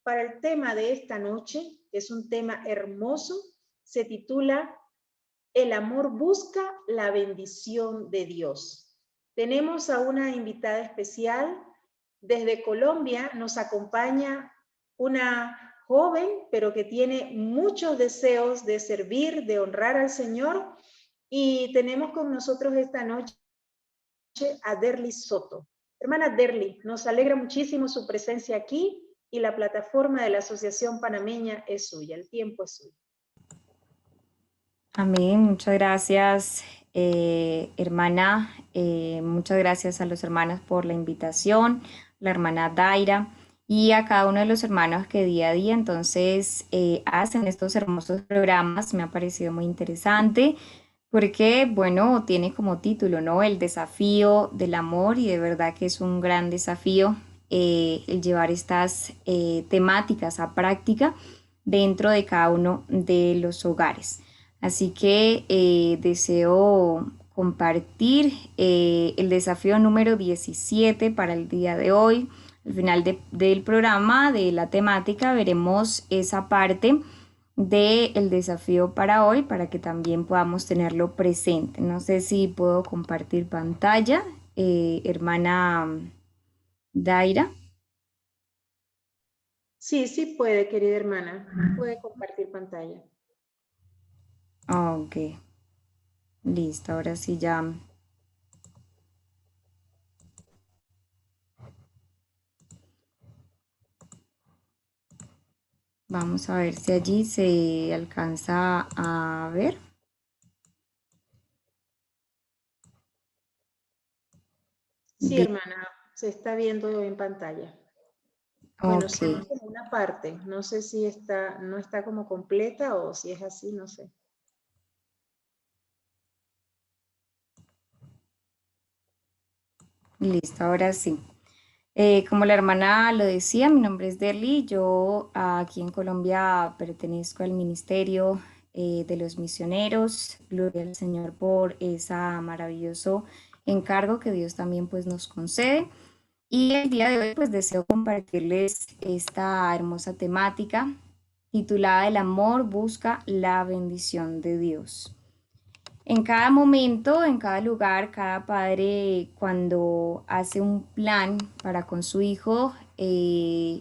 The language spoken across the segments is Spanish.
para el tema de esta noche, que es un tema hermoso, se titula El amor busca la bendición de Dios. Tenemos a una invitada especial. Desde Colombia nos acompaña una joven, pero que tiene muchos deseos de servir, de honrar al Señor. Y tenemos con nosotros esta noche a Derly Soto. Hermana Derly, nos alegra muchísimo su presencia aquí y la plataforma de la Asociación Panameña es suya, el tiempo es suyo. Amén, muchas gracias, hermana. Muchas gracias a los hermanos por la invitación, la hermana Daira y a cada uno de los hermanos que día a día entonces hacen estos hermosos programas. Me ha parecido muy interesante porque, bueno, tiene como título, ¿no? El desafío del amor, y de verdad que es un gran desafío el llevar estas temáticas a práctica dentro de cada uno de los hogares. Así que deseo compartir el desafío número 17 para el día de hoy. Al final del programa, de la temática, veremos esa parte del desafío para hoy para que también podamos tenerlo presente. No sé si puedo compartir pantalla, hermana Daira. Sí, sí puede, querida hermana. Puede compartir pantalla. Ok, listo, ahora sí ya. Vamos a ver si allí se alcanza a ver. Sí, Bien, hermana, se está viendo en pantalla. Bueno, ok, se ve como una parte. No sé si está, no está como completa o si es así, no sé. listo, ahora sí. Como la hermana lo decía, mi nombre es Derly. Yo aquí en Colombia pertenezco al Ministerio de los Misioneros. Gloria al Señor por ese maravilloso encargo que Dios también pues nos concede. Y el día de hoy pues deseo compartirles esta hermosa temática titulada El amor busca la bendición de Dios. En cada momento, en cada lugar, cada padre cuando hace un plan para con su hijo,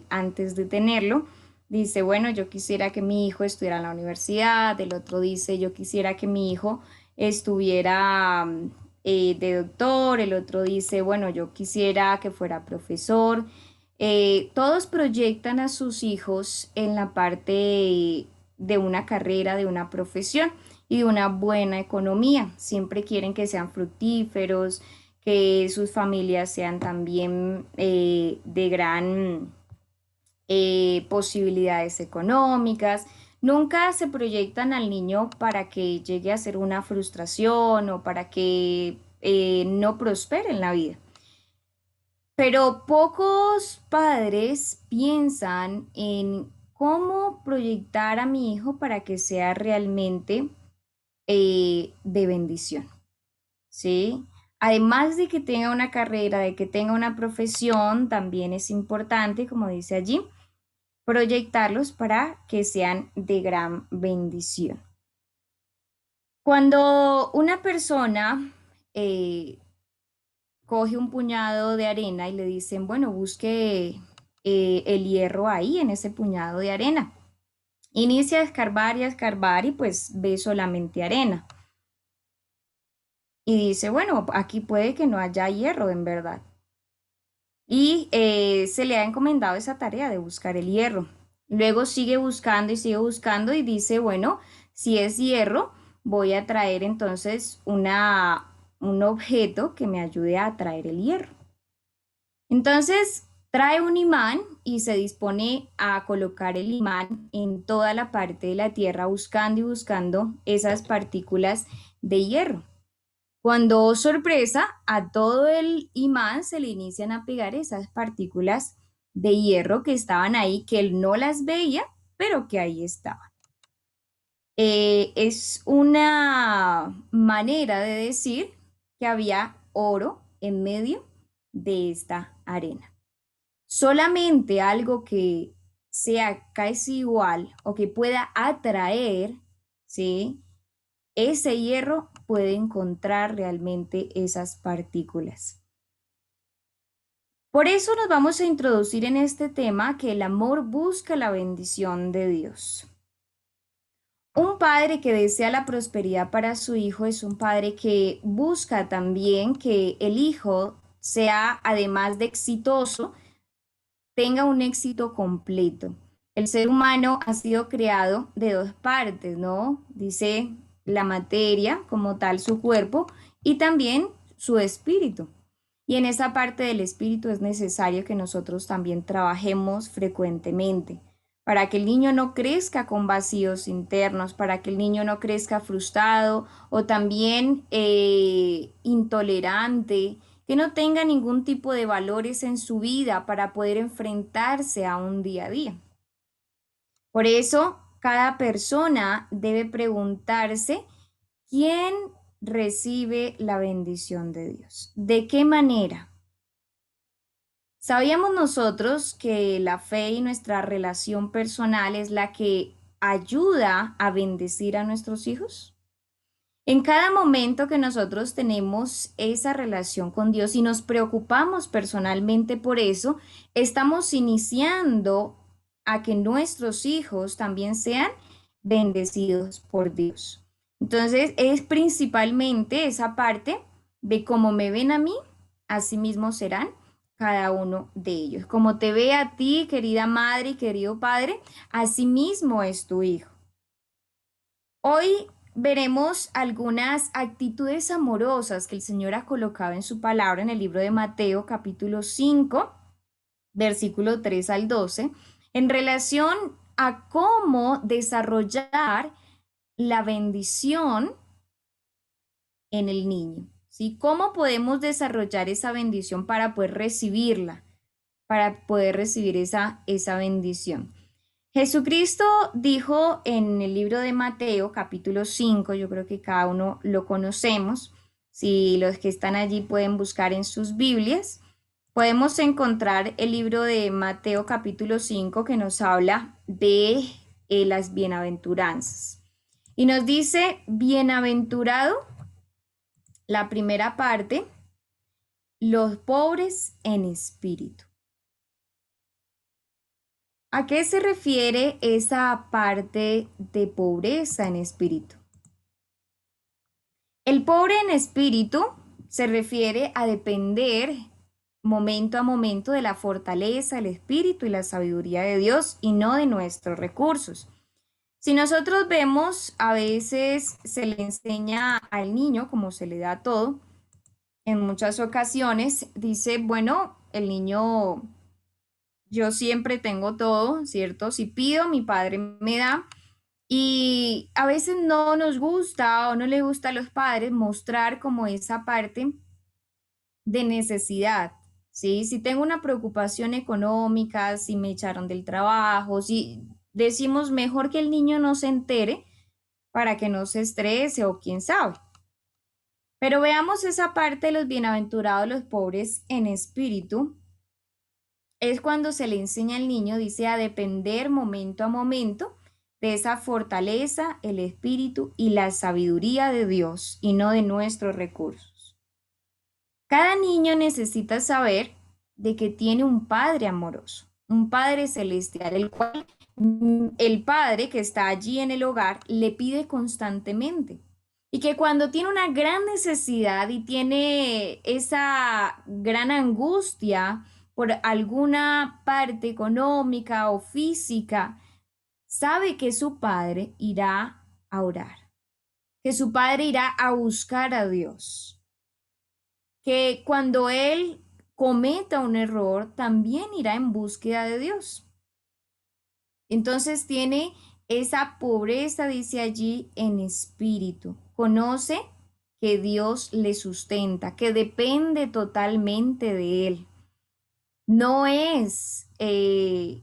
antes de tenerlo, dice, bueno, yo quisiera que mi hijo estuviera en la universidad, el otro dice, yo quisiera que mi hijo estuviera de doctor, el otro dice, bueno, yo quisiera que fuera profesor. Todos proyectan a sus hijos en la parte de una carrera, de una profesión y de una buena economía. Siempre quieren que sean fructíferos, que sus familias sean también de gran posibilidades económicas. Nunca se proyectan al niño para que llegue a ser una frustración o para que no prospere en la vida. Pero pocos padres piensan en cómo proyectar a mi hijo para que sea realmente de bendición, ¿sí? Además de que tenga una carrera, de que tenga una profesión, también es importante, como dice allí, proyectarlos para que sean de gran bendición. Cuando una persona coge un puñado de arena y le dicen, bueno, busque el hierro ahí en ese puñado de arena. Inicia a escarbar y pues ve solamente arena. Y dice, bueno, aquí puede que no haya hierro en verdad. Y se le ha encomendado esa tarea de buscar el hierro. Luego sigue buscando y dice, bueno, si es hierro, voy a traer entonces un objeto que me ayude a traer el hierro. Entonces trae un imán y se dispone a colocar el imán en toda la parte de la tierra buscando y buscando esas partículas de hierro. Cuando, oh sorpresa, a todo el imán se le inician a pegar esas partículas de hierro que estaban ahí, que él no las veía, pero que ahí estaban. Es una manera de decir que había oro en medio de esta arena. Solamente algo que sea casi igual o que pueda atraer, ¿sí? Ese hierro puede encontrar realmente esas partículas. Por eso nos vamos a introducir en este tema que el amor busca la bendición de Dios. Un padre que desea la prosperidad para su hijo es un padre que busca también que el hijo sea, además de exitoso, tenga un éxito completo. El ser humano ha sido creado de dos partes, ¿no? Dice la materia como tal, su cuerpo, y también su espíritu. Y en esa parte del espíritu es necesario que nosotros también trabajemos frecuentemente para que el niño no crezca con vacíos internos, para que el niño no crezca frustrado o también intolerante, que no tenga ningún tipo de valores en su vida para poder enfrentarse a un día a día. Por eso, cada persona debe preguntarse quién recibe la bendición de Dios. ¿De qué manera? ¿Sabíamos nosotros que la fe y nuestra relación personal es la que ayuda a bendecir a nuestros hijos? En cada momento que nosotros tenemos esa relación con Dios y nos preocupamos personalmente por eso, estamos iniciando a que nuestros hijos también sean bendecidos por Dios. Entonces, es principalmente esa parte de cómo me ven a mí, así mismo serán cada uno de ellos. Como te ve a ti, querida madre y querido padre, así mismo es tu hijo. Hoy veremos algunas actitudes amorosas que el Señor ha colocado en su palabra en el libro de Mateo, capítulo 5, versículo 3 al 12, en relación a cómo desarrollar la bendición en el niño, ¿sí? ¿Cómo podemos desarrollar esa bendición para poder recibirla, para poder recibir esa bendición? Jesucristo dijo en el libro de Mateo, capítulo 5, yo creo que cada uno lo conocemos, si los que están allí pueden buscar en sus Biblias, podemos encontrar el libro de Mateo, capítulo 5, que nos habla de las bienaventuranzas. Y nos dice, bienaventurado, la primera parte, los pobres en espíritu. ¿A qué se refiere esa parte de pobreza en espíritu? El pobre en espíritu se refiere a depender momento a momento de la fortaleza, el espíritu y la sabiduría de Dios y no de nuestros recursos. Si nosotros vemos, a veces se le enseña al niño, como se le da todo, en muchas ocasiones dice, bueno, el niño, yo siempre tengo todo, ¿cierto? Si pido, mi padre me da. Y a veces no nos gusta o no le gusta a los padres mostrar como esa parte de necesidad, ¿sí? Si tengo una preocupación económica, si me echaron del trabajo, si decimos mejor que el niño no se entere para que no se estrese o quién sabe. Pero veamos esa parte de los bienaventurados, los pobres en espíritu. Es cuando se le enseña al niño, dice, a depender momento a momento de esa fortaleza, el espíritu y la sabiduría de Dios y no de nuestros recursos. Cada niño necesita saber de que tiene un Padre amoroso, un Padre celestial, el cual el Padre que está allí en el hogar le pide constantemente. Y que cuando tiene una gran necesidad y tiene esa gran angustia por alguna parte económica o física, sabe que su padre irá a orar, que su padre irá a buscar a Dios, que cuando él cometa un error, también irá en búsqueda de Dios. Entonces tiene esa pobreza, dice allí, en espíritu. Conoce que Dios le sustenta, que depende totalmente de él. No es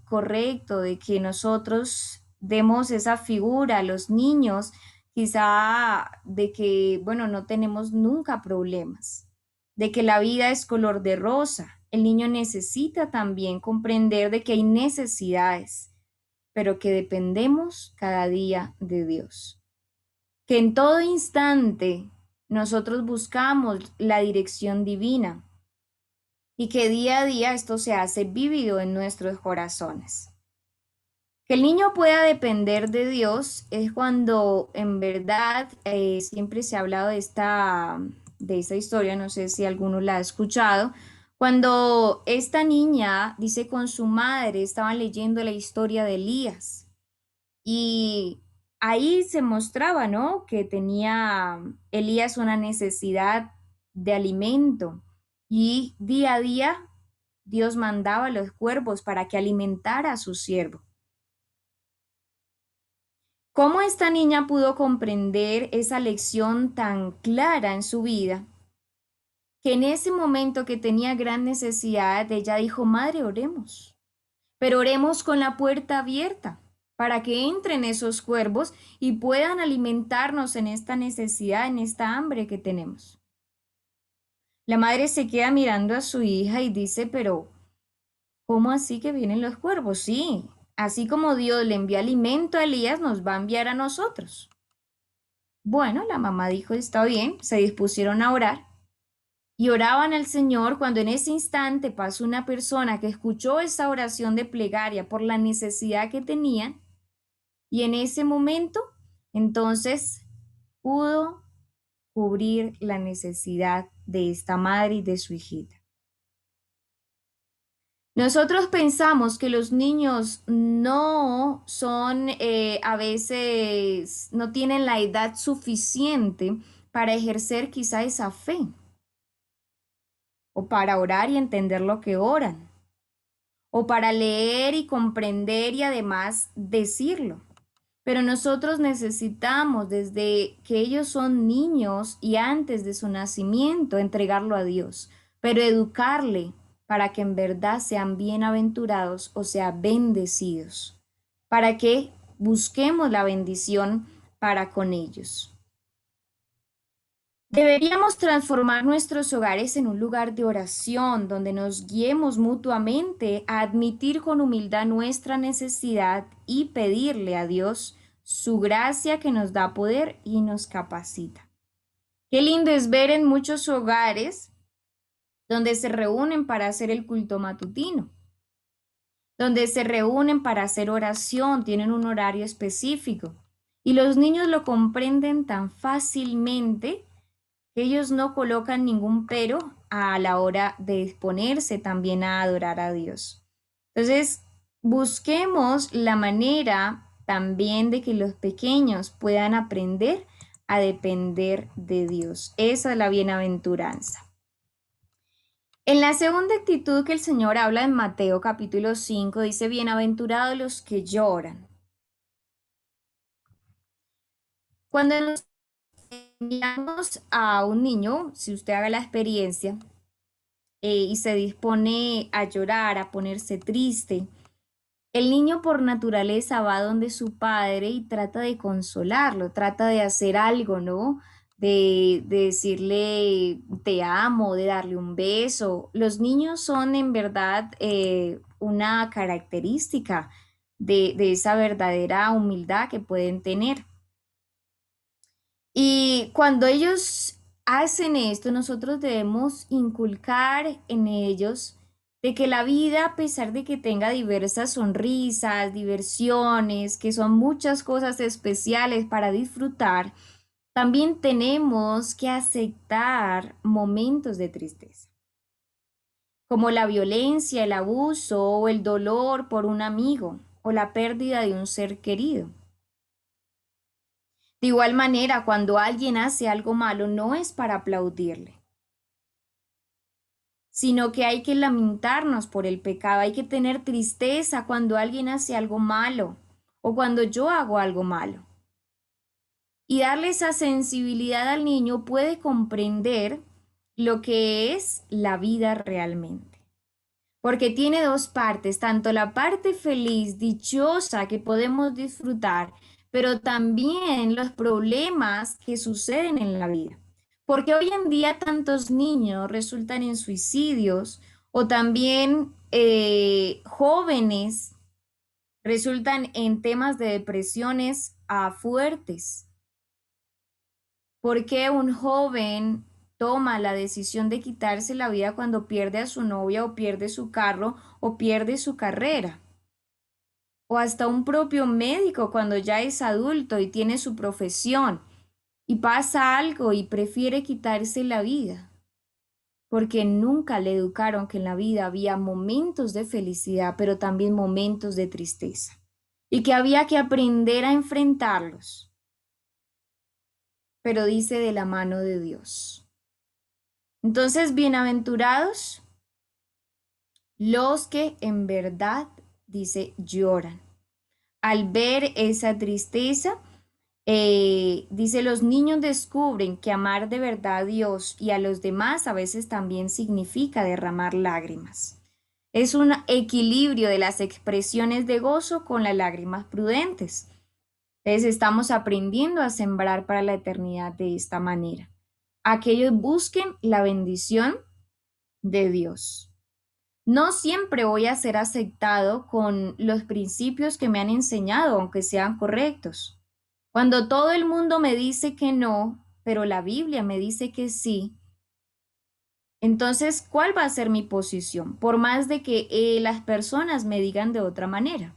correcto de que nosotros demos esa figura a los niños, quizá de que, bueno, no tenemos nunca problemas, de que la vida es color de rosa. El niño necesita también comprender de que hay necesidades, pero que dependemos cada día de Dios. Que en todo instante nosotros buscamos la dirección divina y que día a día esto se hace vívido en nuestros corazones. Que el niño pueda depender de Dios es cuando en verdad siempre se ha hablado de esta historia, no sé si alguno la ha escuchado, cuando esta niña dice con su madre, estaban leyendo la historia de Elías y ahí se mostraba, ¿no? Que tenía Elías una necesidad de alimento y día a día Dios mandaba a los cuervos para que alimentara a su siervo. ¿Cómo esta niña pudo comprender esa lección tan clara en su vida? Que en ese momento que tenía gran necesidad, ella dijo, Madre, oremos, pero oremos con la puerta abierta para que entren esos cuervos y puedan alimentarnos en esta necesidad, en esta hambre que tenemos. La madre se queda mirando a su hija y dice, pero ¿cómo así que vienen los cuervos? Sí, así como Dios le envía alimento a Elías, nos va a enviar a nosotros. Bueno, la mamá dijo, está bien, se dispusieron a orar y oraban al Señor cuando en ese instante pasó una persona que escuchó esa oración de plegaria por la necesidad que tenían y en ese momento entonces pudo cubrir la necesidad de esta madre y de su hijita. Nosotros pensamos que los niños no son, a veces, no tienen la edad suficiente para ejercer quizá esa fe o para orar y entender lo que oran o para leer y comprender y además decirlo. Pero nosotros necesitamos desde que ellos son niños y antes de su nacimiento entregarlo a Dios, pero educarle para que en verdad sean bienaventurados o sea bendecidos, para que busquemos la bendición para con ellos. Deberíamos transformar nuestros hogares en un lugar de oración donde nos guiemos mutuamente a admitir con humildad nuestra necesidad y pedirle a Dios su gracia que nos da poder y nos capacita. Qué lindo es ver en muchos hogares donde se reúnen para hacer el culto matutino, donde se reúnen para hacer oración, tienen un horario específico y los niños lo comprenden tan fácilmente que ellos no colocan ningún pero a la hora de disponerse también a adorar a Dios. Entonces, busquemos la manera también de que los pequeños puedan aprender a depender de Dios. Esa es la bienaventuranza. En la segunda actitud que el Señor habla en Mateo capítulo 5, dice, bienaventurados los que lloran. Cuando nos enviamos a un niño, si usted haga la experiencia, y se dispone a llorar, a ponerse triste, el niño por naturaleza va donde su padre y trata de consolarlo, trata de hacer algo, ¿no? De decirle te amo, de darle un beso. Los niños son en verdad una característica de esa verdadera humildad que pueden tener. Y cuando ellos hacen esto, nosotros debemos inculcar en ellos de que la vida, a pesar de que tenga diversas sonrisas, diversiones, que son muchas cosas especiales para disfrutar, también tenemos que aceptar momentos de tristeza, como la violencia, el abuso o el dolor por un amigo o la pérdida de un ser querido. De igual manera, cuando alguien hace algo malo, no es para aplaudirle, sino que hay que lamentarnos por el pecado, hay que tener tristeza cuando alguien hace algo malo o cuando yo hago algo malo. Y darle esa sensibilidad al niño puede comprender lo que es la vida realmente. Porque tiene dos partes, tanto la parte feliz, dichosa que podemos disfrutar, pero también los problemas que suceden en la vida. Porque hoy en día tantos niños resultan en suicidios o también jóvenes resultan en temas de depresiones fuertes. ¿Por qué un joven toma la decisión de quitarse la vida cuando pierde a su novia o pierde su carro o pierde su carrera? O hasta un propio médico cuando ya es adulto y tiene su profesión y pasa algo y prefiere quitarse la vida, porque nunca le educaron que en la vida había momentos de felicidad, pero también momentos de tristeza, y que había que aprender a enfrentarlos, pero dice de la mano de Dios. Entonces, bienaventurados los que en verdad, dice, lloran. Al ver esa tristeza, dice, los niños descubren que amar de verdad a Dios y a los demás a veces también significa derramar lágrimas. Es un equilibrio de las expresiones de gozo con las lágrimas prudentes. Entonces estamos aprendiendo a sembrar para la eternidad de esta manera. Aquellos busquen la bendición de Dios. No siempre voy a ser aceptado con los principios que me han enseñado, aunque sean correctos. Cuando todo el mundo me dice que no, pero la Biblia me dice que sí, entonces, ¿cuál va a ser mi posición? Por más de que las personas me digan de otra manera.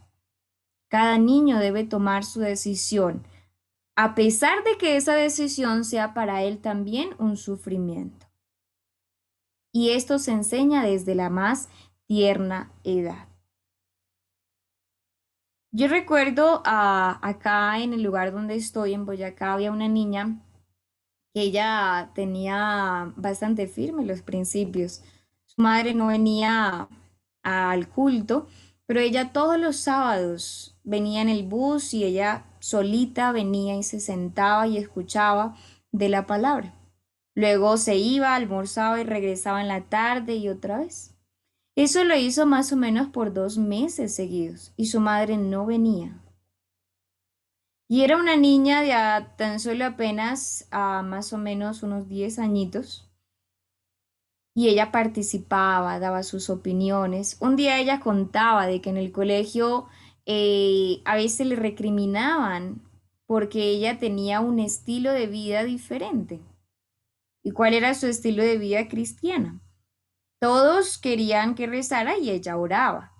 Cada niño debe tomar su decisión, a pesar de que esa decisión sea para él también un sufrimiento. Y esto se enseña desde la más tierna edad. Yo recuerdo acá en el lugar donde estoy, en Boyacá, había una niña que ella tenía bastante firme los principios. Su madre no venía al culto, pero ella todos los sábados venía en el bus y ella solita venía y se sentaba y escuchaba de la palabra. Luego se iba, almorzaba y regresaba en la tarde y otra vez. Eso lo hizo más o menos por 2 meses seguidos y su madre no venía. Y era una niña de tan solo apenas más o menos unos 10 añitos. Y ella participaba, daba sus opiniones. Un día ella contaba de que en el colegio a veces le recriminaban porque ella tenía un estilo de vida diferente. ¿Y cuál era su estilo de vida cristiana? Todos querían que rezara y ella oraba.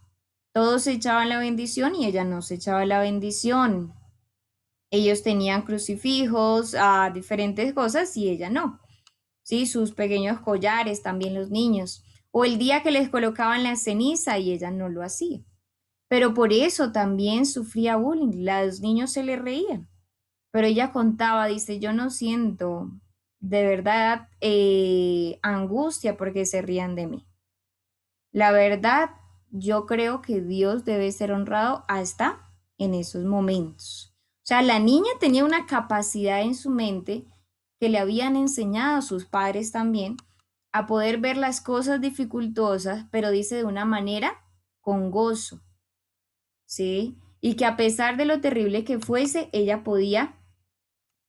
Todos se echaban la bendición y ella no se echaba la bendición. Ellos tenían crucifijos, diferentes cosas y ella no. Sí, sus pequeños collares, también los niños. O el día que les colocaban la ceniza y ella no lo hacía. Pero por eso también sufría bullying. Los niños se le reían. Pero ella contaba, dice, yo no siento de verdad angustia porque se rían de mí. La verdad, yo creo que Dios debe ser honrado hasta en esos momentos. O sea, la niña tenía una capacidad en su mente que le habían enseñado a sus padres también a poder ver las cosas dificultosas, pero dice de una manera con gozo, ¿sí? Y que a pesar de lo terrible que fuese, ella podía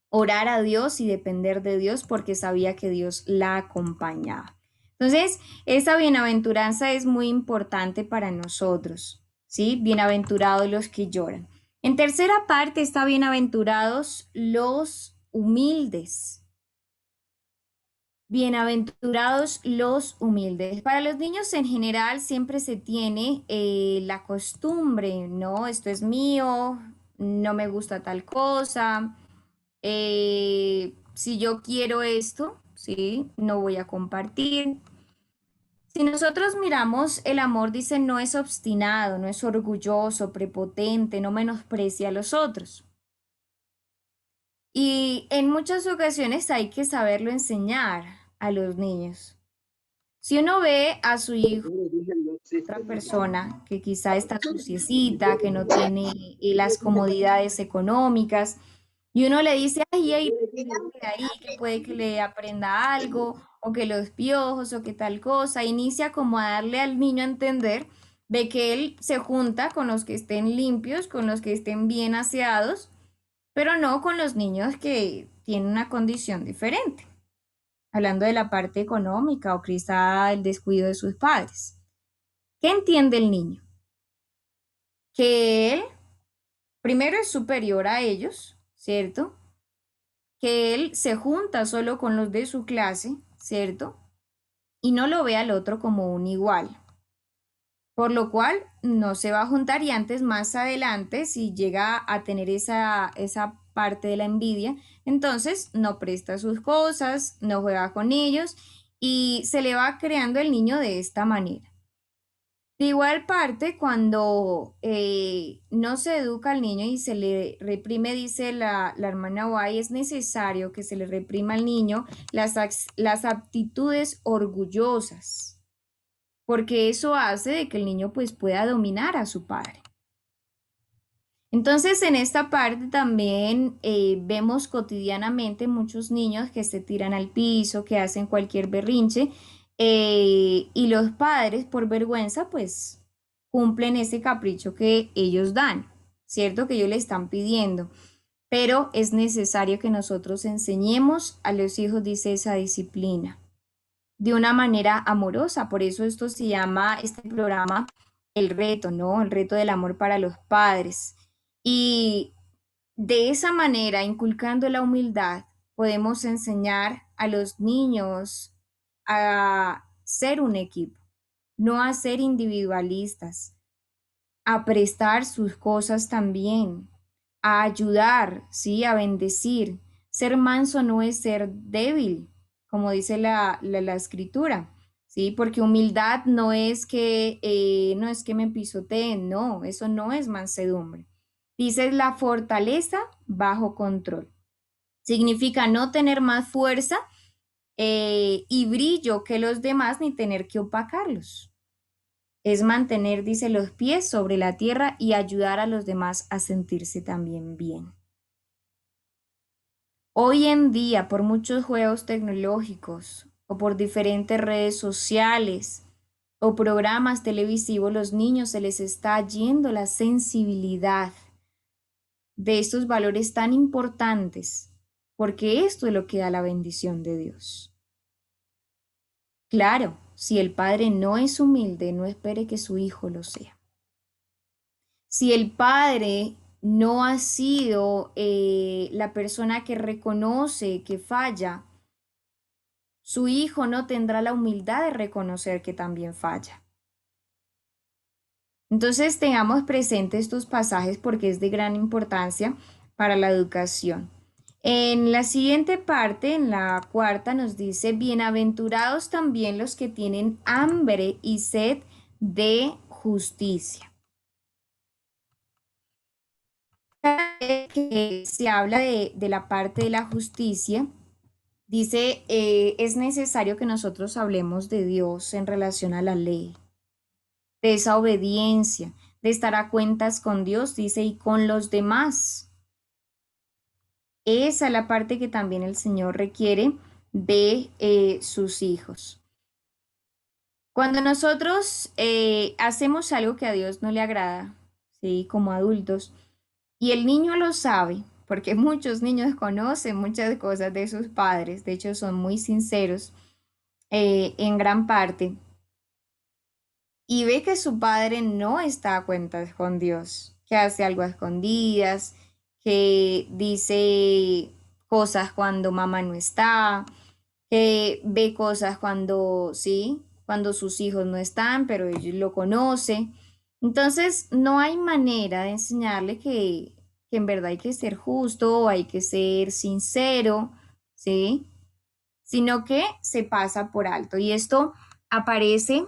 orar a Dios y depender de Dios porque sabía que Dios la acompañaba. Entonces, esa bienaventuranza es muy importante para nosotros, ¿sí? Bienaventurados los que lloran. En tercera parte está bienaventurados los humildes. Bienaventurados los humildes. Para los niños en general siempre se tiene la costumbre, ¿no? Esto es mío, no me gusta tal cosa, si yo quiero esto, ¿sí? No voy a compartir. Si nosotros miramos, el amor, dice, no es obstinado, no es orgulloso, prepotente, no menosprecia a los otros. Y en muchas ocasiones hay que saberlo enseñar a los niños. Si uno ve a su hijo, otra persona que quizá está suciecita, que no tiene las comodidades económicas, y uno le dice, ay, ay, de ahí, que puede que le aprenda algo, o que los piojos, o que tal cosa, inicia como a darle al niño a entender de que él se junta con los que estén limpios, con los que estén bien aseados, pero no con los niños que tienen una condición diferente, hablando de la parte económica o quizá el descuido de sus padres. ¿Qué entiende el niño? que él primero es superior a ellos, ¿cierto? Que él se junta solo con los de su clase, ¿cierto? Y no lo ve al otro como un igual. Por lo cual no se va a juntar y antes, más adelante, si llega a tener esa parte de la envidia, entonces no presta sus cosas, no juega con ellos y se le va creando el niño de esta manera. De igual parte, cuando no se educa al niño y se le reprime, dice la hermana Guay, es necesario que se le reprima al niño las aptitudes orgullosas, porque eso hace de que el niño pues pueda dominar a su padre. Entonces, en esta parte también vemos cotidianamente muchos niños que se tiran al piso, que hacen cualquier berrinche, y los padres, por vergüenza, pues cumplen ese capricho que ellos dan, ¿cierto? Que ellos le están pidiendo. Pero es necesario que nosotros enseñemos a los hijos, dice, esa disciplina de una manera amorosa. Por eso esto se llama, este programa, el reto, ¿no? El reto del amor para los padres. Y de esa manera, inculcando la humildad, podemos enseñar a los niños a ser un equipo, no a ser individualistas, a prestar sus cosas también, a ayudar, ¿sí? A bendecir. Ser manso no es ser débil, como dice la escritura, ¿sí? Porque humildad no es que me pisoteen, no, eso no es mansedumbre. Dice la fortaleza bajo control. Significa no tener más fuerza y brillo que los demás ni tener que opacarlos. Es mantener, dice, los pies sobre la tierra y ayudar a los demás a sentirse también bien. Hoy en día, por muchos juegos tecnológicos o por diferentes redes sociales o programas televisivos, los niños se les está yendo la sensibilidad de estos valores tan importantes, porque esto es lo que da la bendición de Dios. Claro, si el padre no es humilde, no espere que su hijo lo sea. Si el padre no ha sido la persona que reconoce que falla, su hijo no tendrá la humildad de reconocer que también falla. Entonces tengamos presentes estos pasajes porque es de gran importancia para la educación. En la siguiente parte, en la cuarta, nos dice, bienaventurados también los que tienen hambre y sed de justicia. Que se habla de la parte de la justicia, dice, es necesario que nosotros hablemos de Dios en relación a la ley, de esa obediencia, de estar a cuentas con Dios, dice, y con los demás. Esa es la parte que también el Señor requiere de sus hijos. Cuando nosotros hacemos algo que a Dios no le agrada, ¿sí? Como adultos, y el niño lo sabe, porque muchos niños conocen muchas cosas de sus padres, de hecho son muy sinceros en gran parte, y ve que su padre no está a cuentas con Dios, que hace algo a escondidas, que dice cosas cuando mamá no está, que ve cosas cuando, sí, cuando sus hijos no están, pero ellos lo conocen. Entonces, no hay manera de enseñarle que en verdad hay que ser justo, hay que ser sincero, ¿sí? Sino que se pasa por alto. Y esto aparece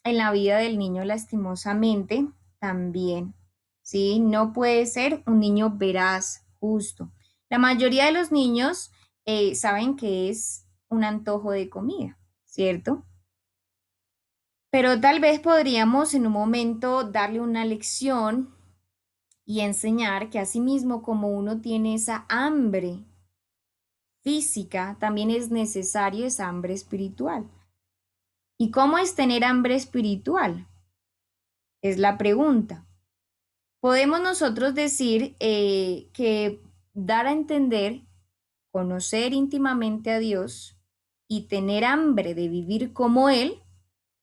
en la vida del niño lastimosamente también, ¿sí? No puede ser un niño veraz, justo. La mayoría de los niños saben que es un antojo de comida, ¿cierto? Pero tal vez podríamos en un momento darle una lección y enseñar que asimismo como uno tiene esa hambre física, también es necesario esa hambre espiritual. ¿Y cómo es tener hambre espiritual? Es la pregunta. Podemos nosotros decir que dar a entender, conocer íntimamente a Dios y tener hambre de vivir como Él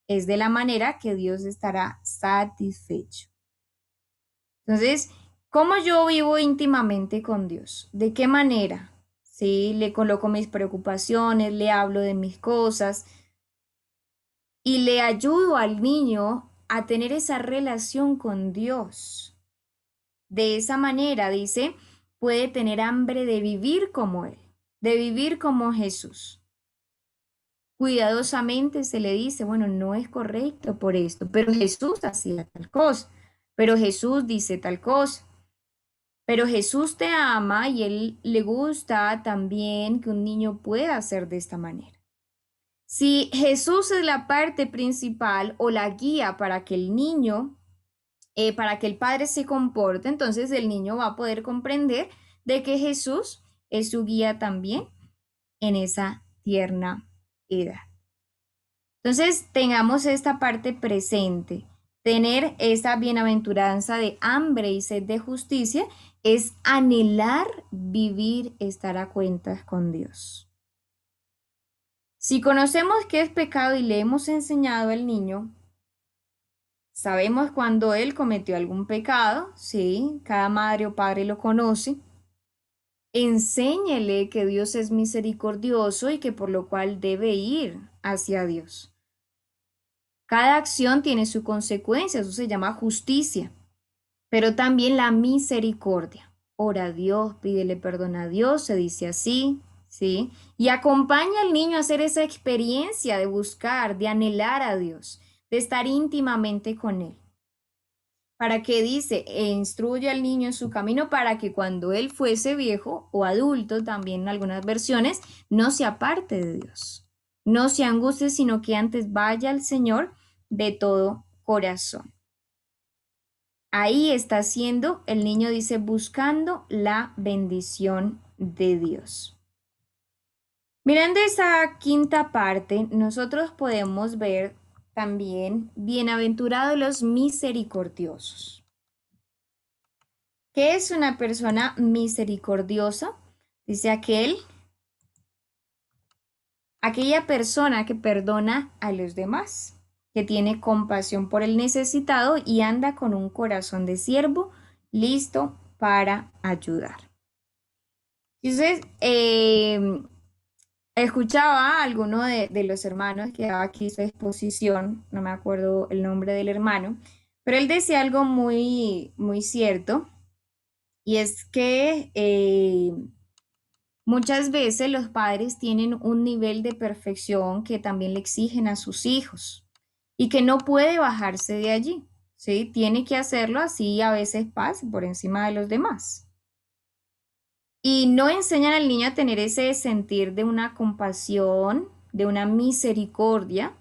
es de la manera que Dios estará satisfecho. Entonces, ¿cómo yo vivo íntimamente con Dios? ¿De qué manera? Sí, le coloco mis preocupaciones, le hablo de mis cosas y le ayudo al niño a tener esa relación con Dios. De esa manera, dice, puede tener hambre de vivir como Él, de vivir como Jesús. Cuidadosamente se le dice, bueno, no es correcto por esto, pero Jesús hacía tal cosa, pero Jesús dice tal cosa. Pero Jesús te ama y Él le gusta también que un niño pueda hacer de esta manera. Si Jesús es la parte principal o la guía para que el niño, para que el padre se comporte, entonces el niño va a poder comprender de que Jesús es su guía también en esa tierna edad. Entonces, tengamos esta parte presente. Tener esa bienaventuranza de hambre y sed de justicia es anhelar vivir, estar a cuentas con Dios. Si conocemos qué es pecado y le hemos enseñado al niño, sabemos cuando él cometió algún pecado, sí, cada madre o padre lo conoce. Enséñele que Dios es misericordioso y que por lo cual debe ir hacia Dios. Cada acción tiene su consecuencia, eso se llama justicia, pero también la misericordia. Ora a Dios, pídele perdón a Dios, se dice así, ¿sí? Y acompaña al niño a hacer esa experiencia de buscar, de anhelar a Dios, de estar íntimamente con Él. Para que dice, e instruye al niño en su camino para que cuando él fuese viejo o adulto, también en algunas versiones, no se aparte de Dios. No se angustie, sino que antes vaya al Señor de todo corazón. Ahí está haciendo, el niño dice, buscando la bendición de Dios. Mirando esa quinta parte, nosotros podemos ver también, bienaventurados los misericordiosos. ¿Qué es una persona misericordiosa? Dice aquella persona que perdona a los demás, que tiene compasión por el necesitado y anda con un corazón de siervo listo para ayudar. Entonces, escuchaba a alguno de los hermanos que daba aquí su exposición, no me acuerdo el nombre del hermano, pero él decía algo muy, muy cierto, y es que muchas veces los padres tienen un nivel de perfección que también le exigen a sus hijos y que no puede bajarse de allí, ¿sí? Tiene que hacerlo así, a veces pase por encima de los demás. Y no enseñan al niño a tener ese sentir de una compasión, de una misericordia.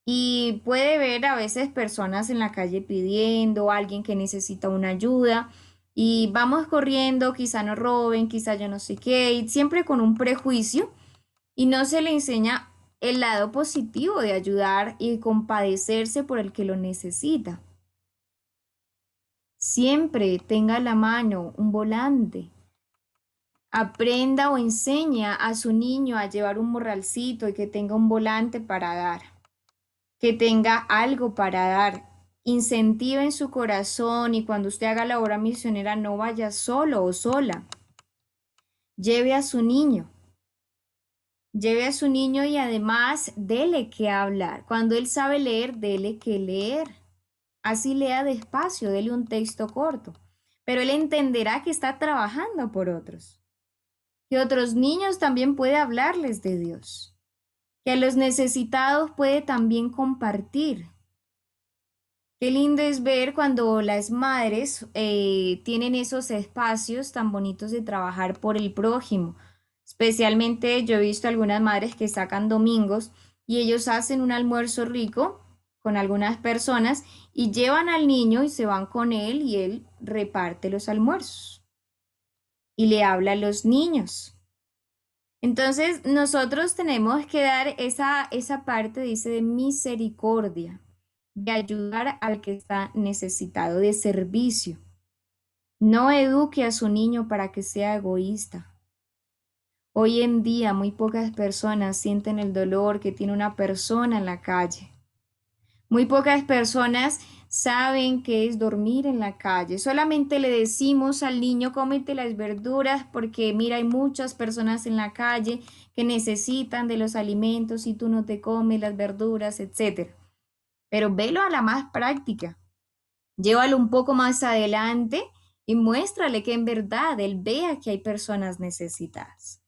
Y puede ver a veces personas en la calle pidiendo, alguien que necesita una ayuda y vamos corriendo, quizá nos roben, quizá yo no sé qué, y siempre con un prejuicio y no se le enseña el lado positivo de ayudar y compadecerse por el que lo necesita. Siempre tenga a la mano un volante. Aprenda o enseña a su niño a llevar un morralcito y que tenga un volante para dar, que tenga algo para dar. Incentive en su corazón y cuando usted haga la obra misionera no vaya solo o sola. Lleve a su niño. Lleve a su niño y además dele que hablar. Cuando él sabe leer, dele que leer. Así lea despacio, dele un texto corto. Pero él entenderá que está trabajando por otros. Que otros niños también puede hablarles de Dios. Que a los necesitados puede también compartir. Qué lindo es ver cuando las madres tienen esos espacios tan bonitos de trabajar por el prójimo. Especialmente yo he visto algunas madres que sacan domingos y ellos hacen un almuerzo rico con algunas personas y llevan al niño y se van con él y él reparte los almuerzos y le habla a los niños. Entonces nosotros tenemos que dar esa parte, dice, de misericordia, de ayudar al que está necesitado, de servicio. No eduque a su niño para que sea egoísta. Hoy en día muy pocas personas sienten el dolor que tiene una persona en la calle. Muy pocas personas saben qué es dormir en la calle. Solamente le decimos al niño, cómete las verduras porque mira, hay muchas personas en la calle que necesitan de los alimentos y tú no te comes las verduras, etcétera. Pero velo a la más práctica. Llévalo un poco más adelante y muéstrale que en verdad él vea que hay personas necesitadas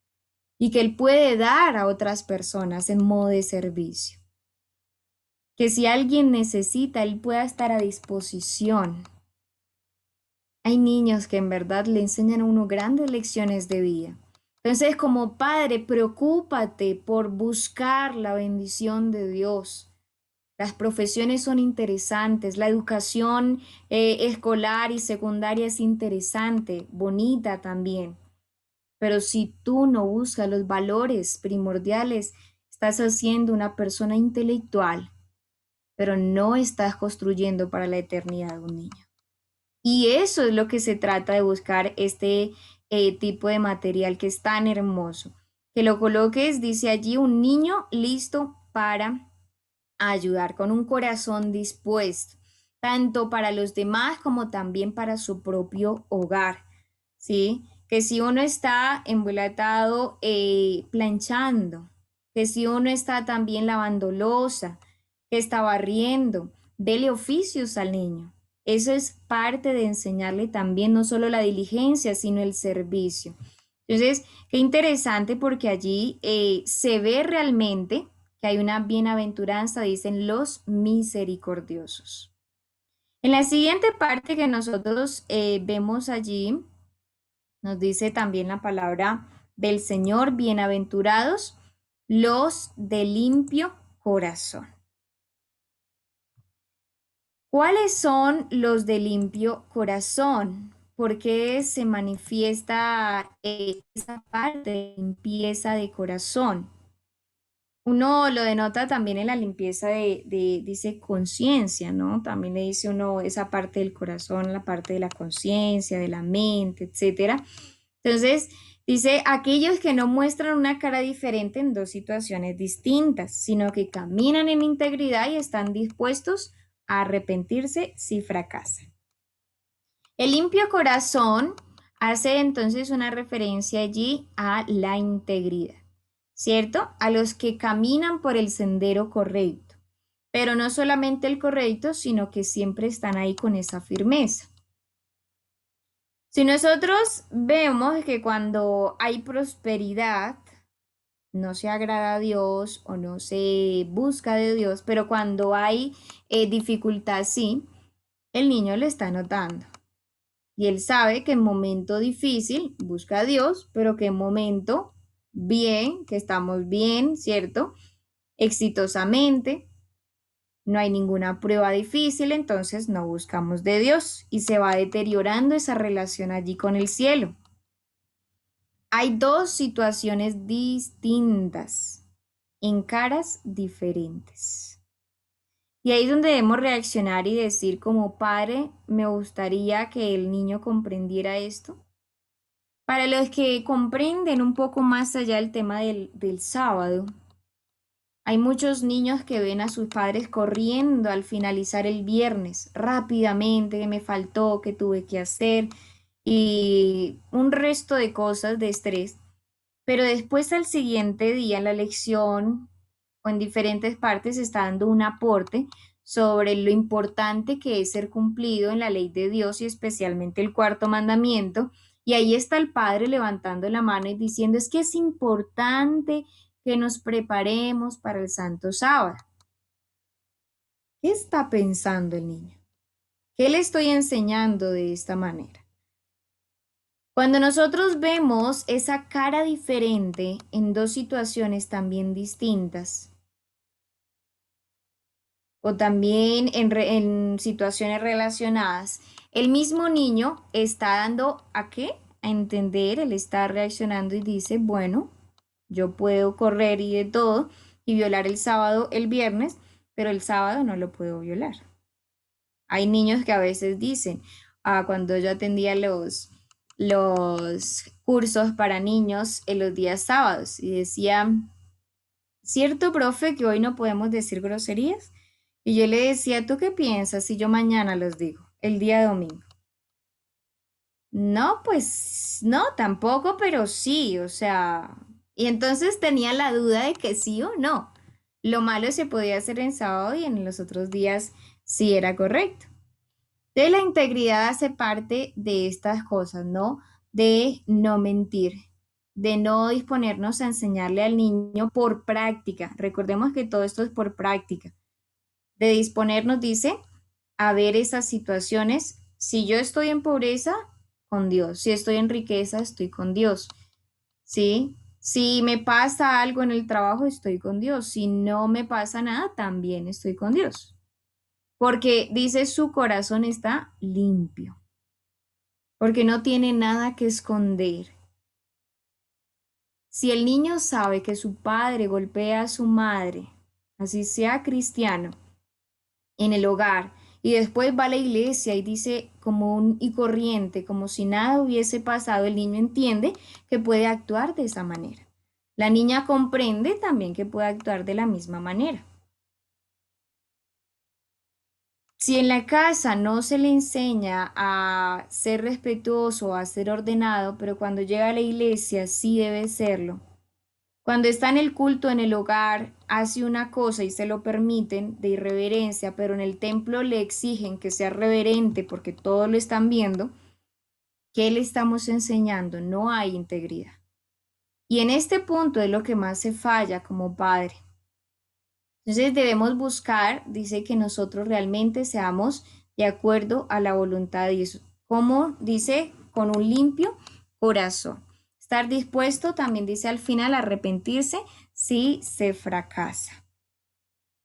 y que él puede dar a otras personas en modo de servicio. Que si alguien necesita, él pueda estar a disposición. Hay niños que en verdad le enseñan a uno grandes lecciones de vida. Entonces, como padre, preocúpate por buscar la bendición de Dios. Las profesiones son interesantes, la educación escolar y secundaria es interesante, bonita también. Pero si tú no buscas los valores primordiales, estás haciendo una persona intelectual, pero no estás construyendo para la eternidad un niño. Y eso es lo que se trata de buscar este tipo de material que es tan hermoso. Que lo coloques, dice allí, un niño listo para ayudar, con un corazón dispuesto, tanto para los demás como también para su propio hogar, ¿sí? Que si uno está embolatado planchando, que si uno está también lavando loza, que está barriendo, dele oficios al niño. Eso es parte de enseñarle también no solo la diligencia, sino el servicio. Entonces, qué interesante porque allí se ve realmente que hay una bienaventuranza, dicen los misericordiosos. En la siguiente parte que nosotros vemos allí, nos dice también la palabra del Señor, bienaventurados los de limpio corazón. ¿Cuáles son los de limpio corazón? ¿Por qué se manifiesta esa parte de limpieza de corazón? Uno lo denota también en la limpieza dice conciencia, ¿no? También le dice uno esa parte del corazón, la parte de la conciencia, de la mente, etcétera. Entonces, dice aquellos que no muestran una cara diferente en dos situaciones distintas, sino que caminan en integridad y están dispuestos a arrepentirse si fracasan. El limpio corazón hace entonces una referencia allí a la integridad, ¿cierto? A los que caminan por el sendero correcto, pero no solamente el correcto, sino que siempre están ahí con esa firmeza. Si nosotros vemos que cuando hay prosperidad, no se agrada a Dios o no se busca de Dios, pero cuando hay dificultad, sí, el niño lo está notando. Y él sabe que en momento difícil busca a Dios, pero que en momento bien, que estamos bien, ¿cierto? Exitosamente, no hay ninguna prueba difícil, entonces no buscamos de Dios y se va deteriorando esa relación allí con el cielo. Hay dos situaciones distintas en caras diferentes. Y ahí es donde debemos reaccionar y decir como padre, me gustaría que el niño comprendiera esto. Para los que comprenden un poco más allá el tema del sábado, hay muchos niños que ven a sus padres corriendo al finalizar el viernes, rápidamente, que me faltó, que tuve que hacer, y un resto de cosas de estrés. Pero después al siguiente día en la lección o en diferentes partes está dando un aporte sobre lo importante que es ser cumplido en la ley de Dios y especialmente el cuarto mandamiento. Y ahí está el padre levantando la mano y diciendo, es que es importante que nos preparemos para el Santo Sábado. ¿Qué está pensando el niño? ¿Qué le estoy enseñando de esta manera? Cuando nosotros vemos esa cara diferente en dos situaciones también distintas, o también en situaciones relacionadas, el mismo niño está dando ¿a qué? A entender, él está reaccionando y dice, bueno, yo puedo correr y de todo y violar el sábado, el viernes, pero el sábado no lo puedo violar. Hay niños que a veces dicen, cuando yo atendía los cursos para niños en los días sábados y decía, ¿cierto, profe, que hoy no podemos decir groserías? Y yo le decía, ¿tú qué piensas si yo mañana los digo, el día domingo? No, pues no, tampoco, pero sí, o sea, y entonces tenía la duda de que sí o no. Lo malo se podía hacer en sábado y en los otros días sí era correcto. De la integridad hace parte de estas cosas, ¿no? De no mentir, de no disponernos a enseñarle al niño por práctica. Recordemos que todo esto es por práctica. De disponernos, dice, a ver esas situaciones. Si yo estoy en pobreza, con Dios. Si estoy en riqueza, estoy con Dios. ¿Sí? Si me pasa algo en el trabajo, estoy con Dios. Si no me pasa nada, también estoy con Dios. Porque dice su corazón está limpio, porque no tiene nada que esconder. Si el niño sabe que su padre golpea a su madre, así sea cristiano, en el hogar, y después va a la iglesia y dice como un y corriente, como si nada hubiese pasado, el niño entiende que puede actuar de esa manera. La niña comprende también que puede actuar de la misma manera. Si en la casa no se le enseña a ser respetuoso, a ser ordenado, pero cuando llega a la iglesia sí debe serlo. Cuando está en el culto en el hogar, hace una cosa y se lo permiten de irreverencia, pero en el templo le exigen que sea reverente porque todos lo están viendo. ¿Qué le estamos enseñando? No hay integridad. Y en este punto es lo que más se falla como padre. Entonces debemos buscar, dice que nosotros realmente seamos de acuerdo a la voluntad de Dios. Como dice, con un limpio corazón. Estar dispuesto, también dice al final, a arrepentirse si se fracasa.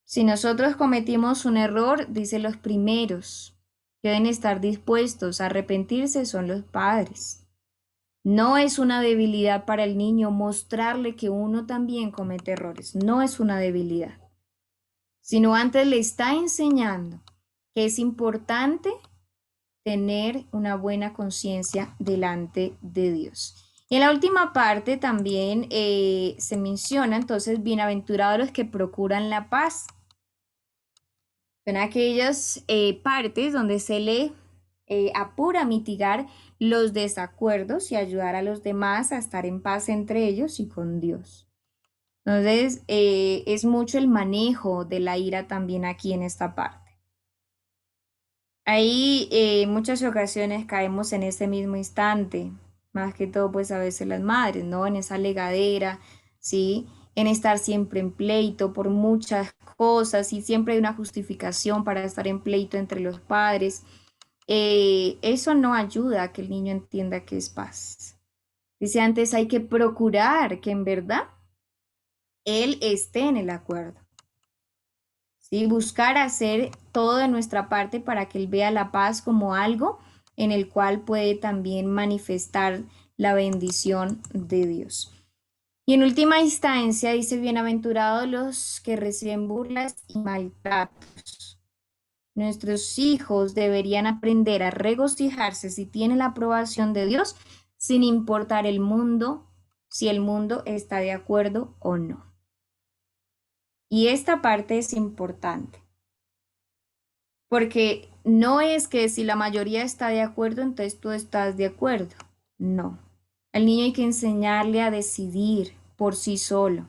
Si nosotros cometimos un error, dice los primeros que deben estar dispuestos a arrepentirse son los padres. No es una debilidad para el niño mostrarle que uno también comete errores. No es una debilidad, sino antes le está enseñando que es importante tener una buena conciencia delante de Dios. Y en la última parte también se menciona entonces, bienaventurados los que procuran la paz. Son aquellas partes donde se le apura a mitigar los desacuerdos y ayudar a los demás a estar en paz entre ellos y con Dios. Entonces, es mucho el manejo de la ira también aquí en esta parte. Ahí en muchas ocasiones caemos en ese mismo instante, más que todo pues a veces las madres, ¿no? En esa legadera, ¿sí? En estar siempre en pleito por muchas cosas y siempre hay una justificación para estar en pleito entre los padres. Eso no ayuda a que el niño entienda que es paz. Dice antes, hay que procurar que en verdad él esté en el acuerdo. ¿Sí? Buscar hacer todo de nuestra parte para que él vea la paz como algo en el cual puede también manifestar la bendición de Dios. Y en última instancia dice, bienaventurados los que reciben burlas y maltratos. Nuestros hijos deberían aprender a regocijarse si tienen la aprobación de Dios, sin importar el mundo, si el mundo está de acuerdo o no. Y esta parte es importante. Porque no es que si la mayoría está de acuerdo, entonces tú estás de acuerdo. No. Al niño hay que enseñarle a decidir por sí solo,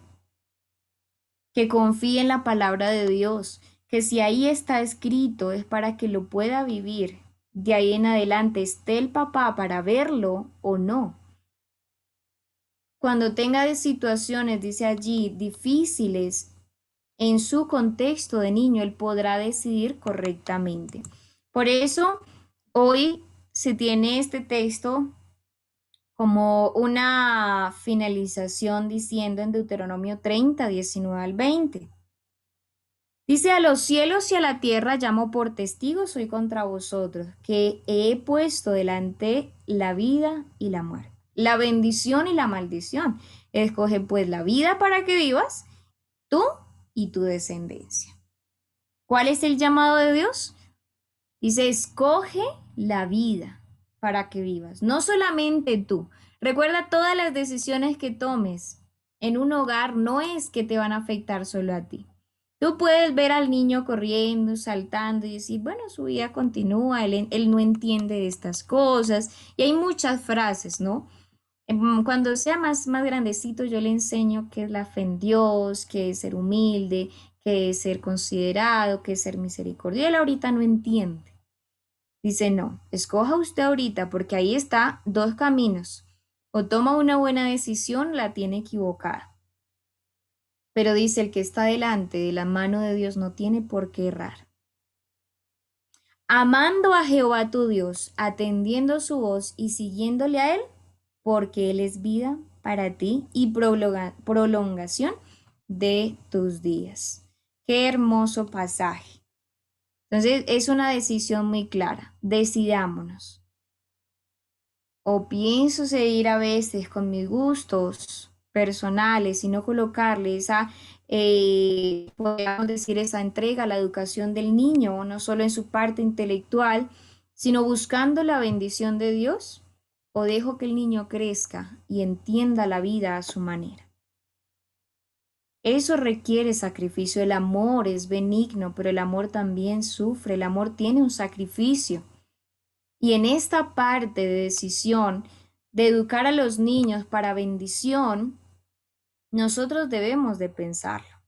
que confíe en la palabra de Dios, que si ahí está escrito es para que lo pueda vivir. De ahí en adelante esté el papá para verlo o no. Cuando tenga de situaciones, dice allí, difíciles, en su contexto de niño, él podrá decidir correctamente. Por eso, hoy se tiene este texto como una finalización diciendo en Deuteronomio 30, 19 al 20. Dice, a los cielos y a la tierra llamo por testigos hoy contra vosotros, que he puesto delante la vida y la muerte, la bendición y la maldición. Escoge pues la vida para que vivas, tú y tu descendencia. ¿Cuál es el llamado de Dios? Dice, escoge la vida para que vivas, no solamente tú. Recuerda todas las decisiones que tomes en un hogar no es que te van a afectar solo a ti. Tú puedes ver al niño corriendo, saltando y decir, bueno, su vida continúa, él no entiende de estas cosas. Y hay muchas frases, ¿no? Cuando sea más grandecito, yo le enseño qué es la fe en Dios, qué es ser humilde, qué es ser considerado, qué es ser misericordioso. Él ahorita no entiende. Dice, no, escoja usted ahorita porque ahí está dos caminos. O toma una buena decisión, la tiene equivocada. Pero dice, el que está delante de la mano de Dios no tiene por qué errar. Amando a Jehová tu Dios, atendiendo su voz y siguiéndole a Él, porque Él es vida para ti y prolongación de tus días. Qué hermoso pasaje. Entonces, es una decisión muy clara. Decidámonos. O pienso seguir a veces con mis gustos personales y no colocarle esa, podríamos decir, esa entrega a la educación del niño, no solo en su parte intelectual, sino buscando la bendición de Dios, o dejo que el niño crezca y entienda la vida a su manera. Eso requiere sacrificio. El amor es benigno, pero el amor también sufre. El amor tiene un sacrificio. Y en esta parte de decisión de educar a los niños para bendición, nosotros debemos de pensarlo.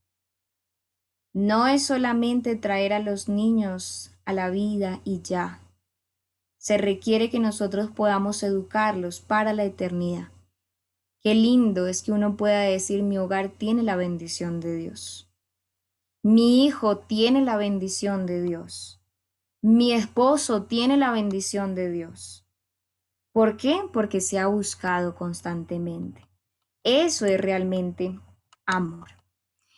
No es solamente traer a los niños a la vida y ya. Se requiere que nosotros podamos educarlos para la eternidad. Qué lindo es que uno pueda decir, mi hogar tiene la bendición de Dios. Mi hijo tiene la bendición de Dios. Mi esposo tiene la bendición de Dios. ¿Por qué? Porque se ha buscado constantemente. Eso es realmente amor.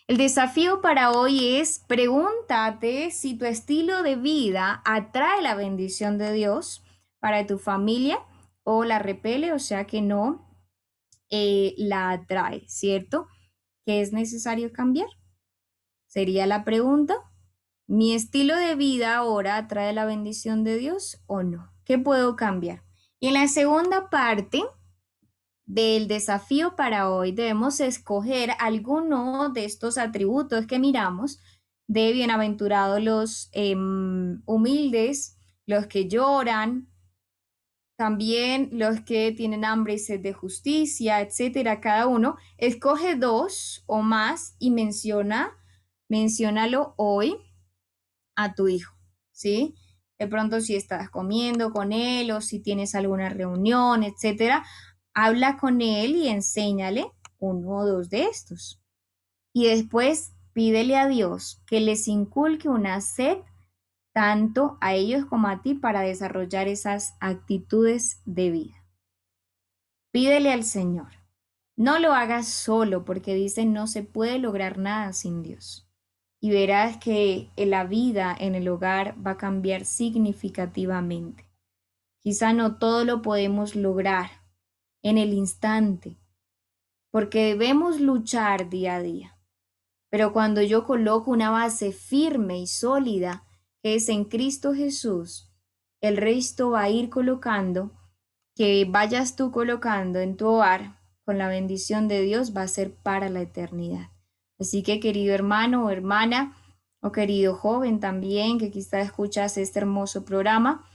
El desafío para hoy es pregúntate si tu estilo de vida atrae la bendición de Dios para tu familia o la repele, o sea que no la atrae, ¿cierto? ¿Qué es necesario cambiar? Sería la pregunta. ¿Mi estilo de vida ahora atrae la bendición de Dios o no? ¿Qué puedo cambiar? Y en la segunda parte del desafío para hoy debemos escoger alguno de estos atributos que miramos de bienaventurados los humildes, los que lloran, también los que tienen hambre y sed de justicia, etcétera. Cada uno escoge dos o más y menciónalo hoy a tu hijo, ¿sí? De pronto si estás comiendo con él o si tienes alguna reunión, etcétera, habla con él y enséñale uno o dos de estos. Y después pídele a Dios que les inculque una sed tanto a ellos como a ti para desarrollar esas actitudes de vida. Pídele al Señor. No lo hagas solo porque dicen no se puede lograr nada sin Dios. Y verás que la vida en el hogar va a cambiar significativamente. Quizá no todo lo podemos lograr en el instante, porque debemos luchar día a día. Pero cuando yo coloco una base firme y sólida, que es en Cristo Jesús, el resto va a ir colocando, que vayas tú colocando en tu hogar con la bendición de Dios, va a ser para la eternidad. Así que querido hermano o hermana, o querido joven también, que quizá escuchas este hermoso programa,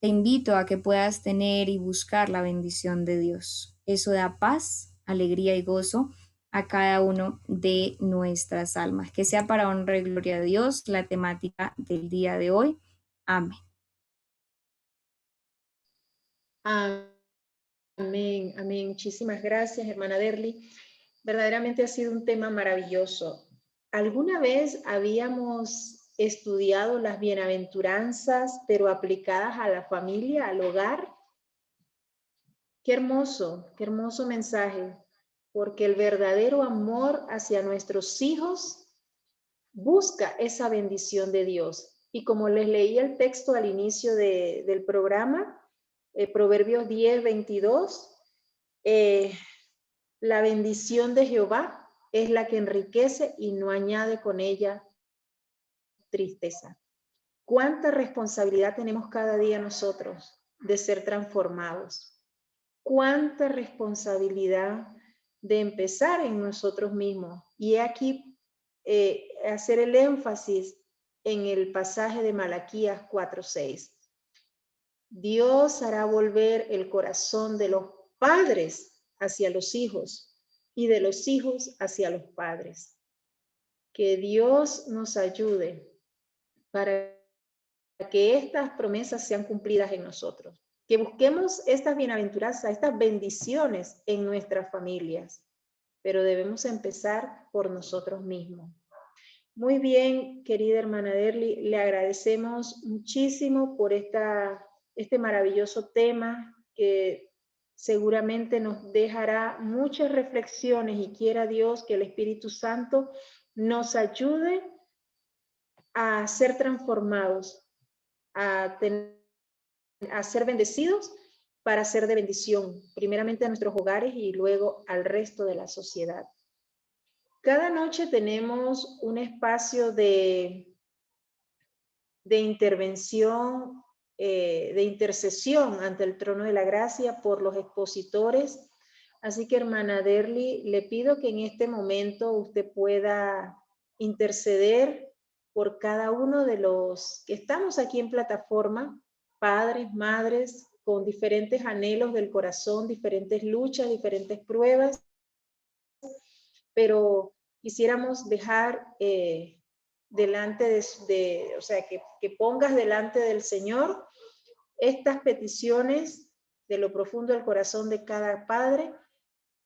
te invito a que puedas tener y buscar la bendición de Dios. Eso da paz, alegría y gozo a cada uno de nuestras almas. Que sea para honra y gloria de Dios la temática del día de hoy. Amén. Amén, amén. Muchísimas gracias, hermana Derly. Verdaderamente ha sido un tema maravilloso. ¿Alguna vez habíamos estudiado las bienaventuranzas, pero aplicadas a la familia, al hogar? Qué hermoso mensaje, porque el verdadero amor hacia nuestros hijos busca esa bendición de Dios. Y como les leí el texto al inicio del programa, Proverbios 10:22, la bendición de Jehová es la que enriquece y no añade con ella tristeza. ¿Cuánta responsabilidad tenemos cada día nosotros de ser transformados? ¿Cuánta responsabilidad de empezar en nosotros mismos? Y aquí hacer el énfasis en el pasaje de Malaquías 4:6. Dios hará volver el corazón de los padres hacia los hijos y de los hijos hacia los padres. Que Dios nos ayude para que estas promesas sean cumplidas en nosotros. Que busquemos estas bienaventuranzas, estas bendiciones en nuestras familias, pero debemos empezar por nosotros mismos. Muy bien, querida hermana Derly, le agradecemos muchísimo por este maravilloso tema que seguramente nos dejará muchas reflexiones y quiera Dios que el Espíritu Santo nos ayude a ser transformados, a ser bendecidos para ser de bendición, primeramente a nuestros hogares y luego al resto de la sociedad. Cada noche tenemos un espacio de intervención, de intercesión ante el trono de la gracia por los expositores. Así que, hermana Derly, le pido que en este momento usted pueda interceder por cada uno de los que estamos aquí en plataforma, padres, madres, con diferentes anhelos del corazón, diferentes luchas, diferentes pruebas, pero quisiéramos dejar delante o sea, que pongas delante del Señor estas peticiones de lo profundo del corazón de cada padre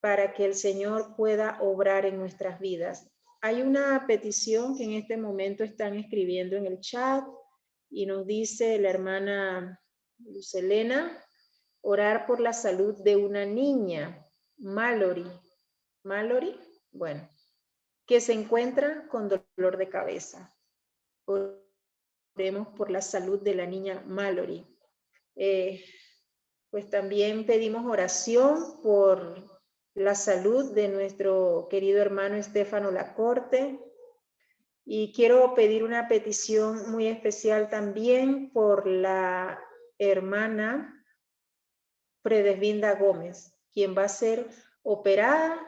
para que el Señor pueda obrar en nuestras vidas. Hay una petición que en este momento están escribiendo en el chat y nos dice la hermana Luz Elena, orar por la salud de una niña, Mallory. ¿Mallory? Bueno, que se encuentra con dolor de cabeza. Oremos por la salud de la niña Mallory. Pues también pedimos oración por la salud de nuestro querido hermano Estefano Lacorte. Y quiero pedir una petición muy especial también por la hermana Fredesvinda Gómez, quien va a ser operada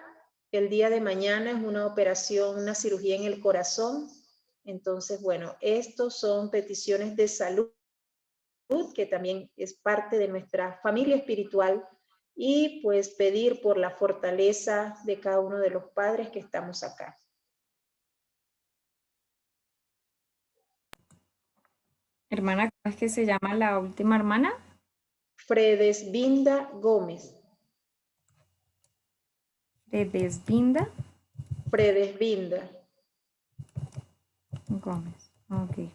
el día de mañana. Es una operación, una cirugía en el corazón. Entonces, bueno, estos son peticiones de salud que también es parte de nuestra familia espiritual y pues pedir por la fortaleza de cada uno de los padres que estamos acá. Hermana, ¿cómo es que se llama la última hermana? Fredesvinda Gómez. Fredesvinda Fredesvinda Gómez. Ok.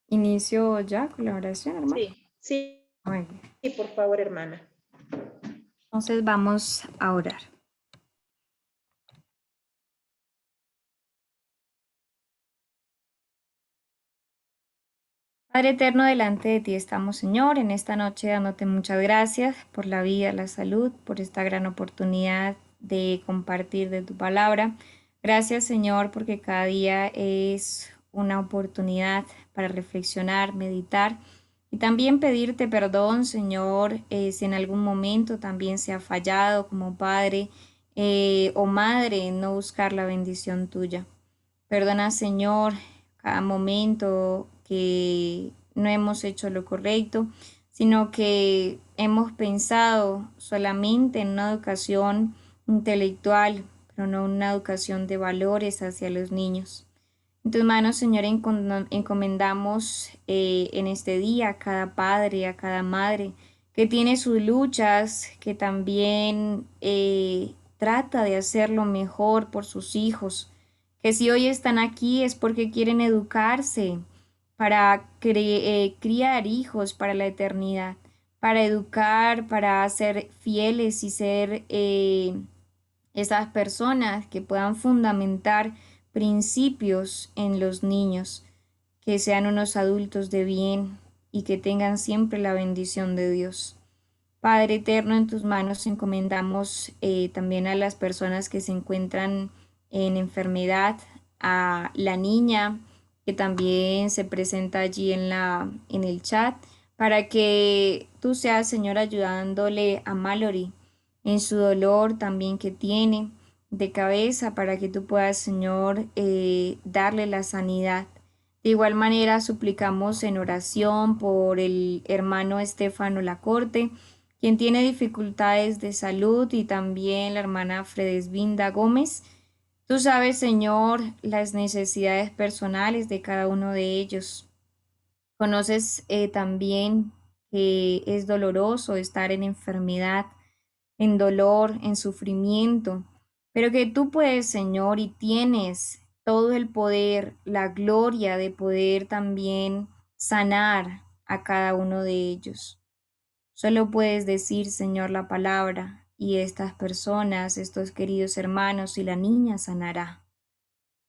Inicio ya con la oración, hermana. Sí, Muy bien. sí, por favor, hermana. Entonces vamos a orar. Padre eterno, delante de ti estamos, Señor, en esta noche dándote muchas gracias por la vida, la salud, por esta gran oportunidad de compartir de tu palabra. Gracias, Señor, porque cada día es una oportunidad para reflexionar, meditar y también pedirte perdón, Señor, si en algún momento también se ha fallado como padre o madre en no buscar la bendición tuya. Perdona, Señor, cada momento que no hemos hecho lo correcto, sino que hemos pensado solamente en una educación intelectual, pero no una educación de valores hacia los niños. En tus manos, Señor, encomendamos en este día a cada padre, a cada madre que tiene sus luchas, que también trata de hacer lo mejor por sus hijos, que si hoy están aquí es porque quieren educarse para criar hijos para la eternidad, para educar, para ser fieles y ser esas personas que puedan fundamentar principios en los niños, que sean unos adultos de bien y que tengan siempre la bendición de Dios. Padre eterno, en tus manos encomendamos también a las personas que se encuentran en enfermedad, a la niña que también se presenta allí en el chat, para que tú seas, Señor, ayudándole a Mallory en su dolor también que tiene, de cabeza para que tú puedas, Señor, darle la sanidad. De igual manera, suplicamos en oración por el hermano Estefano Lacorte, quien tiene dificultades de salud, y también la hermana Fredesvinda Gómez. Tú sabes, Señor, las necesidades personales de cada uno de ellos. Conoces también que es doloroso estar en enfermedad, en dolor, en sufrimiento, pero que tú puedes, Señor, y tienes todo el poder, la gloria de poder también sanar a cada uno de ellos. Solo puedes decir, Señor, la palabra, y estas personas, estos queridos hermanos y la niña sanará.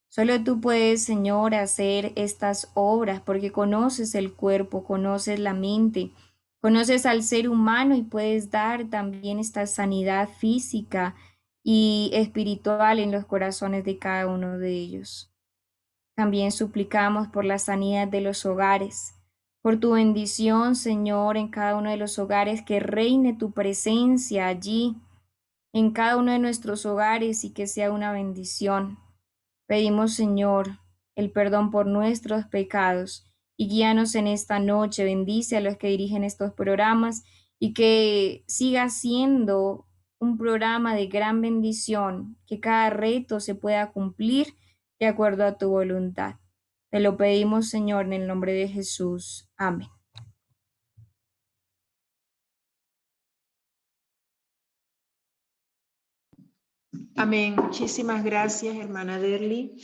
Solo tú puedes, Señor, hacer estas obras porque conoces el cuerpo, conoces la mente, conoces al ser humano y puedes dar también esta sanidad física y espiritual en los corazones de cada uno de ellos. También suplicamos por la sanidad de los hogares, por tu bendición, Señor, en cada uno de los hogares, que reine tu presencia allí, en cada uno de nuestros hogares, y que sea una bendición. Pedimos, Señor, el perdón por nuestros pecados, y guíanos en esta noche. Bendice a los que dirigen estos programas, y que siga siendo un programa de gran bendición, que cada reto se pueda cumplir de acuerdo a tu voluntad. Te lo pedimos, Señor, en el nombre de Jesús. Amén. Amén. Muchísimas gracias, hermana Derly.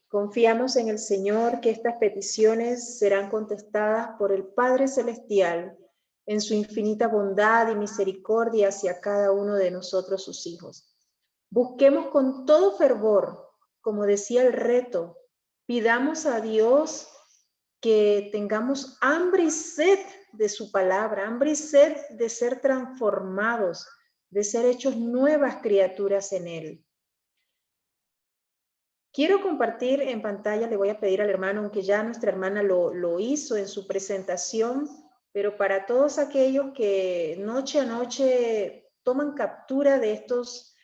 Confiamos en el Señor que estas peticiones serán contestadas por el Padre Celestial en su infinita bondad y misericordia hacia cada uno de nosotros, sus hijos. Busquemos con todo fervor, como decía el reto, pidamos a Dios que tengamos hambre y sed de su palabra, hambre y sed de ser transformados, de ser hechos nuevas criaturas en Él. Quiero compartir en pantalla, le voy a pedir al hermano, aunque ya nuestra hermana lo hizo en su presentación, pero para todos aquellos que noche a noche toman captura de estos